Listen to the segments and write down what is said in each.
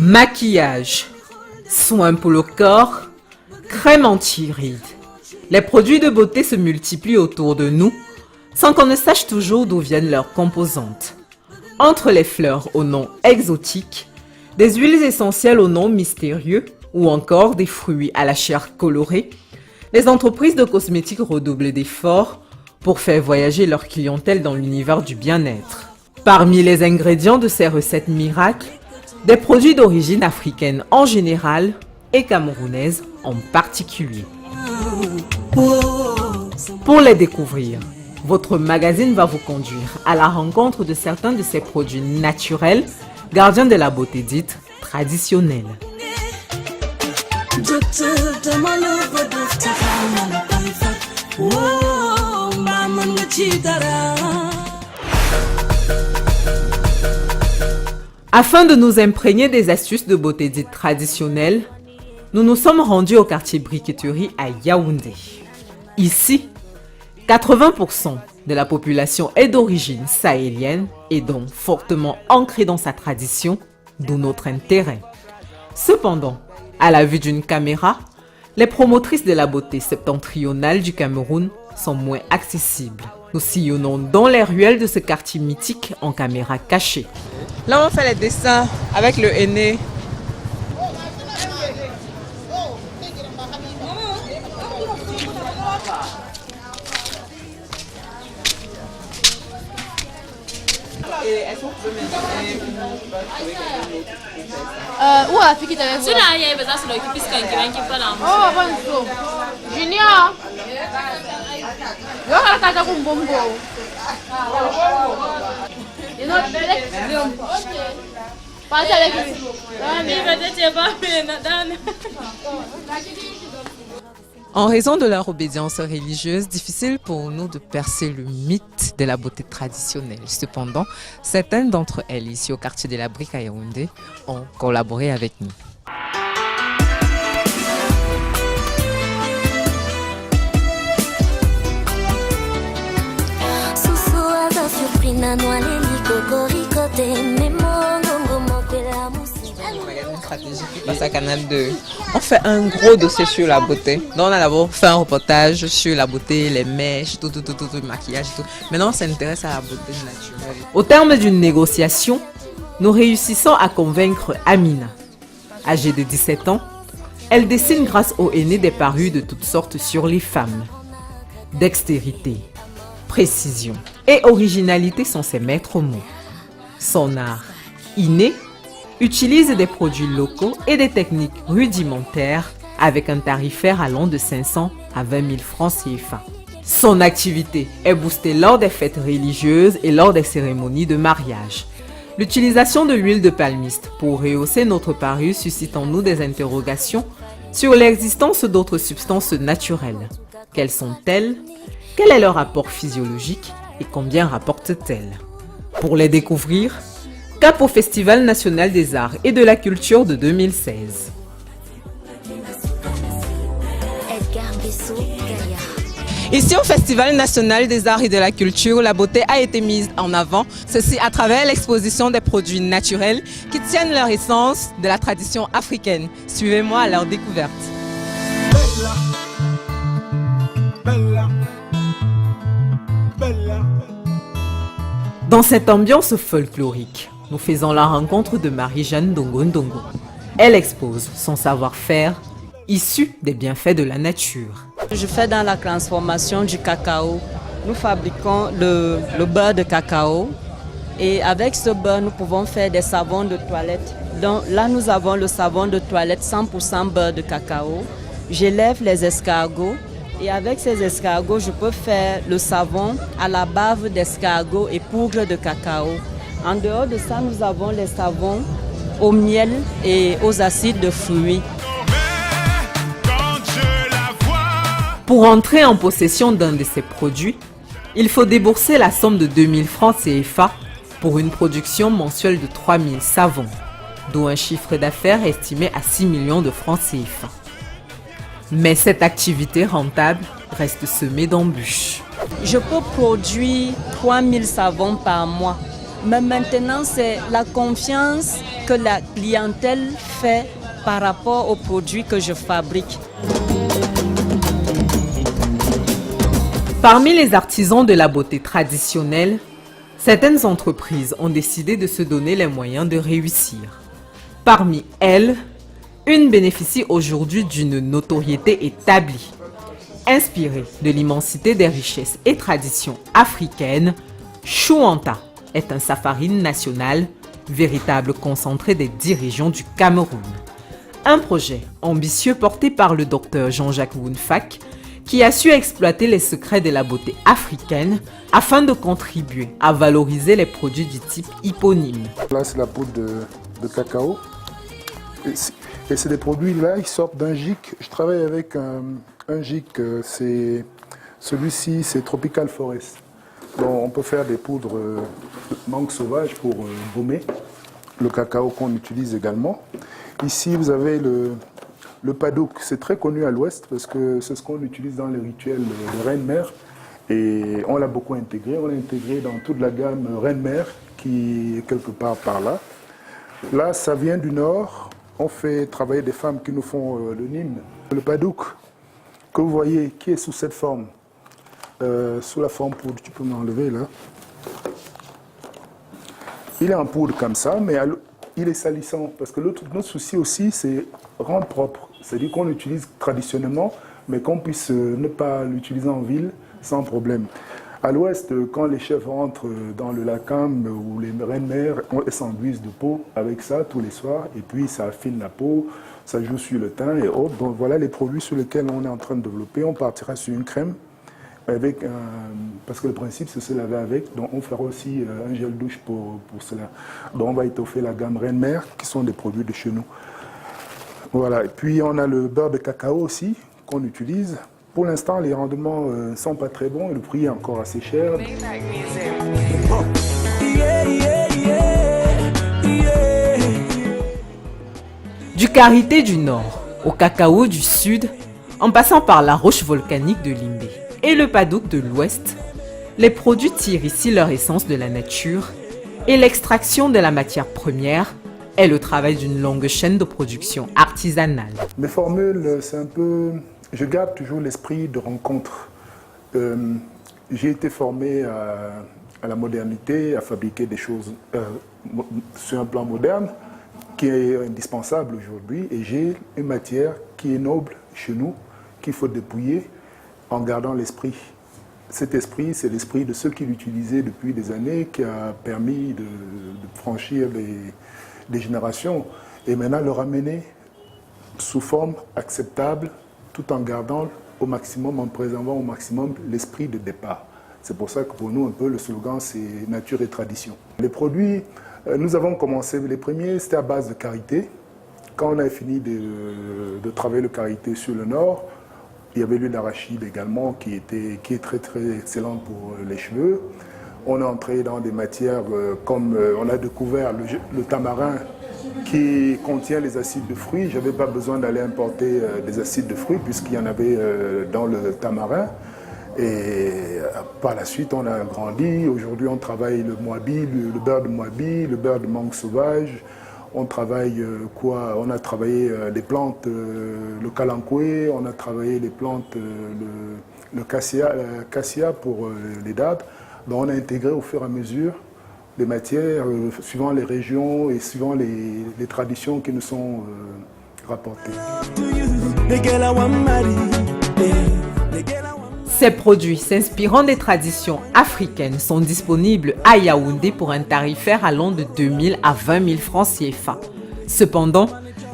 Maquillage, soins pour le corps, crème anti-rides. Les produits de beauté se multiplient autour de nous sans qu'on ne sache toujours d'où viennent leurs composantes. Entre les fleurs au nom exotique, des huiles essentielles au nom mystérieux ou encore des fruits à la chair colorée, les entreprises de cosmétiques redoublent d'efforts pour faire voyager leur clientèle dans l'univers du bien-être. Parmi les ingrédients de ces recettes miracles, des produits d'origine africaine en général et camerounaise en particulier. Pour les découvrir, votre magazine va vous conduire à la rencontre de certains de ces produits naturels, gardiens de la beauté dite traditionnelle. Afin de nous imprégner des astuces de beauté dites traditionnelles, nous nous sommes rendus au quartier Briqueterie à Yaoundé. Ici, 80% de la population est d'origine sahélienne et donc fortement ancrée dans sa tradition, d'où notre intérêt. Cependant, à la vue d'une caméra, les promotrices de la beauté septentrionale du Cameroun sont moins accessibles. Nous sillonnons dans les ruelles de ce quartier mythique en caméra cachée. Là, on fait les dessins avec le henné. Est-ce qu'on peut mentionner où a fille qui t'avait vu? Oh, bon, Junior. Parlez avec lui. En raison de leur obédience religieuse, difficile pour nous de percer le mythe de la beauté traditionnelle. Cependant, certaines d'entre elles, ici au quartier de la Brique à Yaoundé, ont collaboré avec nous. Stratégique passe à Canal 2. On fait un gros dossier sur la beauté. Donc on a d'abord fait un reportage sur la beauté, les mèches, tout, le maquillage, tout. Maintenant on s'intéresse à la beauté naturelle. Au terme d'une négociation, nous réussissons à convaincre Amina. Âgée de 17 ans, elle dessine grâce au henné des parures de toutes sortes sur les femmes. Dextérité, précision et originalité sont ses maîtres mots. Son art inné utilise des produits locaux et des techniques rudimentaires avec un tarifaire allant de 500 à 20 000 francs CFA. Son activité est boostée lors des fêtes religieuses et lors des cérémonies de mariage. L'utilisation de l'huile de palmiste pour rehausser notre parure suscite en nous des interrogations sur l'existence d'autres substances naturelles. Quelles sont-elles? Quel est leur apport physiologique et combien rapportent-elles? Pour les découvrir, cap au Festival national des arts et de la culture de 2016. Ici au Festival national des arts et de la culture, la beauté a été mise en avant, ceci à travers l'exposition des produits naturels qui tiennent leur essence de la tradition africaine. Suivez-moi à leur découverte. Dans cette ambiance folklorique, nous faisons la rencontre de Marie-Jeanne Ndongo. Elle expose son savoir-faire issu des bienfaits de la nature. Je fais dans la transformation du cacao. Nous fabriquons le beurre de cacao et avec ce beurre, nous pouvons faire des savons de toilette. Donc là, nous avons le savon de toilette 100% beurre de cacao. J'élève les escargots et avec ces escargots, je peux faire le savon à la bave d'escargot et poudre de cacao. En dehors de ça, nous avons les savons au miel et aux acides de fruits. Pour entrer en possession d'un de ces produits, il faut débourser la somme de 2000 francs CFA pour une production mensuelle de 3000 savons, dont un chiffre d'affaires estimé à 6 millions de francs CFA. Mais cette activité rentable reste semée d'embûches. Je peux produire 3000 savons par mois. Mais maintenant, c'est la confiance que la clientèle fait par rapport aux produits que je fabrique. Parmi les artisans de la beauté traditionnelle, certaines entreprises ont décidé de se donner les moyens de réussir. Parmi elles, une bénéficie aujourd'hui d'une notoriété établie. Inspirée de l'immensité des richesses et traditions africaines, Chouanta est un safarine national, véritable concentré des 10 régions du Cameroun. Un projet ambitieux porté par le docteur Jean-Jacques Wounfak, qui a su exploiter les secrets de la beauté africaine afin de contribuer à valoriser les produits du type hyponyme. Là, c'est la poudre de cacao. Et c'est des produits-là, ils sortent d'un gic. Je travaille avec un gic, celui-ci, c'est Tropical Forest. Bon, on peut faire des poudres de mangue sauvage pour baumer le cacao qu'on utilise également. Ici, vous avez le padouk. C'est très connu à l'ouest parce que c'est ce qu'on utilise dans les rituels de Reine-Mère. Et on l'a beaucoup intégré. On l'a intégré dans toute la gamme Reine-Mère qui est quelque part par là. Là, ça vient du nord. On fait travailler des femmes qui nous font le nîmes. Le padouk que vous voyez, qui est sous cette forme, sous la forme poudre, tu peux m'enlever là. Il est en poudre comme ça, mais il est salissant. Parce que notre souci aussi, c'est rendre propre. C'est-à-dire qu'on l'utilise traditionnellement, mais qu'on puisse ne pas l'utiliser en ville sans problème. À l'ouest, quand les chefs rentrent dans le lacam ou les reines-mères, elles s'enduisent de peau avec ça tous les soirs, et puis ça affine la peau, ça joue sur le teint et autres. Donc voilà les produits sur lesquels on est en train de développer. On partira sur une crème, avec parce que le principe c'est se laver avec, donc on fera aussi un gel douche pour cela. Donc on va étoffer la gamme reine-mère, qui sont des produits de chez nous. Voilà, et puis on a le beurre de cacao aussi, qu'on utilise. Pour l'instant, les rendements ne sont pas très bons et le prix est encore assez cher. Du karité du nord au cacao du sud, en passant par la roche volcanique de Limbé et le padouk de l'ouest, les produits tirent ici leur essence de la nature et l'extraction de la matière première est le travail d'une longue chaîne de production artisanale. Mes formules, c'est un peu... Je garde toujours l'esprit de rencontre. J'ai été formé à la modernité, à fabriquer des choses sur un plan moderne, qui est indispensable aujourd'hui. Et j'ai une matière qui est noble chez nous, qu'il faut dépouiller en gardant l'esprit. Cet esprit, c'est l'esprit de ceux qui l'utilisaient depuis des années, qui a permis de franchir des générations. Et maintenant, le ramener sous forme acceptable, tout en gardant au maximum, en préservant au maximum l'esprit de départ. C'est pour ça que pour nous, un peu, le slogan, c'est nature et tradition. Les produits, nous avons commencé, les premiers, c'était à base de karité. Quand on a fini de travailler le karité sur le nord, il y avait l'huile d'arachide également qui est très très excellente pour les cheveux. On est entré dans des matières comme on a découvert le tamarin, qui contient les acides de fruits. Je n'avais pas besoin d'aller importer des acides de fruits puisqu'il y en avait dans le tamarin. Et par la suite, on a grandi. Aujourd'hui, on travaille le moabi, le beurre de moabi, le beurre de mangue sauvage. On travaille quoi? On a travaillé les plantes, le kalankoué, on a travaillé les plantes, le cassia pour les dattes. Donc on a intégré au fur et à mesure des matières, suivant les régions et suivant les traditions qui nous sont rapportées. Ces produits s'inspirant des traditions africaines sont disponibles à Yaoundé pour un tarifaire allant de 2 000 à 20 000 francs CFA. Cependant,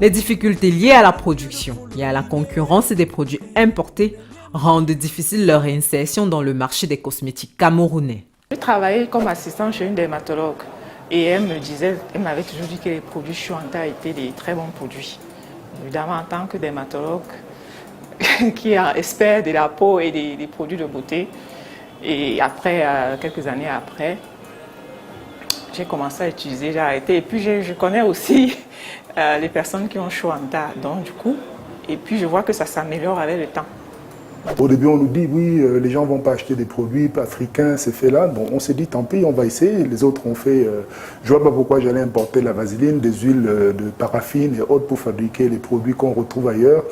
les difficultés liées à la production et à la concurrence des produits importés rendent difficile leur réinsertion dans le marché des cosmétiques camerounais. Je travaillais comme assistante chez une dermatologue et elle m'avait toujours dit que les produits Chouanta étaient des très bons produits. Évidemment, en tant que dermatologue, qui est expert de la peau et des produits de beauté, et après, quelques années après, j'ai commencé à utiliser, j'ai arrêté. Et puis je connais aussi les personnes qui ont Chouanta, donc du coup, et puis je vois que ça s'améliore avec le temps. Au début, on nous dit, oui, les gens ne vont pas acheter des produits africains, c'est fait là. Bon, on s'est dit, tant pis, on va essayer. Les autres ont fait... je ne vois pas pourquoi j'allais importer la vaseline, des huiles de paraffine et autres pour fabriquer les produits qu'on retrouve ailleurs.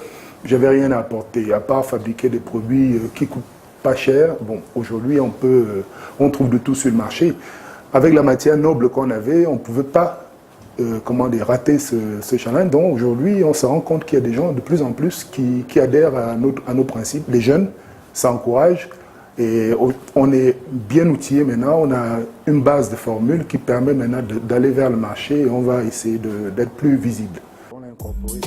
Je n'avais rien à apporter, à part fabriquer des produits qui coûtent pas cher. Bon, aujourd'hui, on trouve de tout sur le marché. Avec la matière noble qu'on avait, on ne pouvait pas rater ce challenge. Donc aujourd'hui, on se rend compte qu'il y a des gens de plus en plus qui adhèrent à nos principes. Les jeunes, ça encourage. Et on est bien outillé maintenant. On a une base de formules qui permet maintenant d'aller vers le marché et on va essayer d'être plus visible. On l'a incorporé.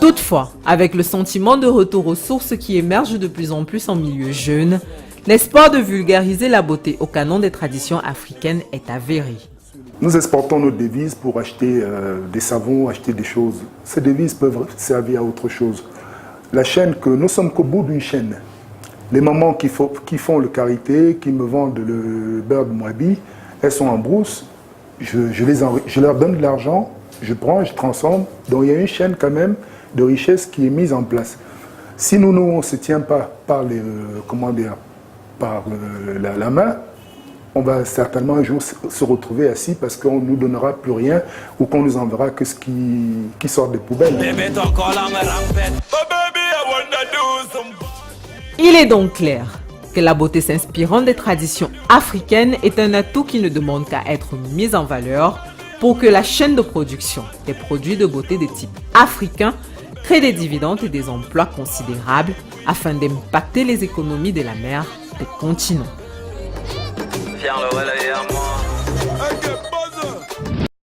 Toutefois, avec le sentiment de retour aux sources qui émerge de plus en plus en milieu jeune, l'espoir de vulgariser la beauté au canon des traditions africaines est avéré. Nous exportons nos devises pour acheter des savons, acheter des choses. Ces devises peuvent servir à autre chose. La chaîne nous sommes qu'au bout d'une chaîne. Les mamans qui font le karité, qui me vendent le beurre de Moabi, elles sont en brousse. Je leur donne de l'argent, je prends, je transforme. Donc il y a une chaîne quand même de richesse qui est mise en place. Si on ne se tient pas par la main, on va certainement un jour se retrouver assis parce qu'on ne nous donnera plus rien ou qu'on nous enverra que ce qui sort des poubelles. Il est donc clair que la beauté s'inspirant des traditions africaines est un atout qui ne demande qu'à être mis en valeur pour que la chaîne de production des produits de beauté de type africain crée des dividendes et des emplois considérables afin d'impacter les économies de la mer des continents.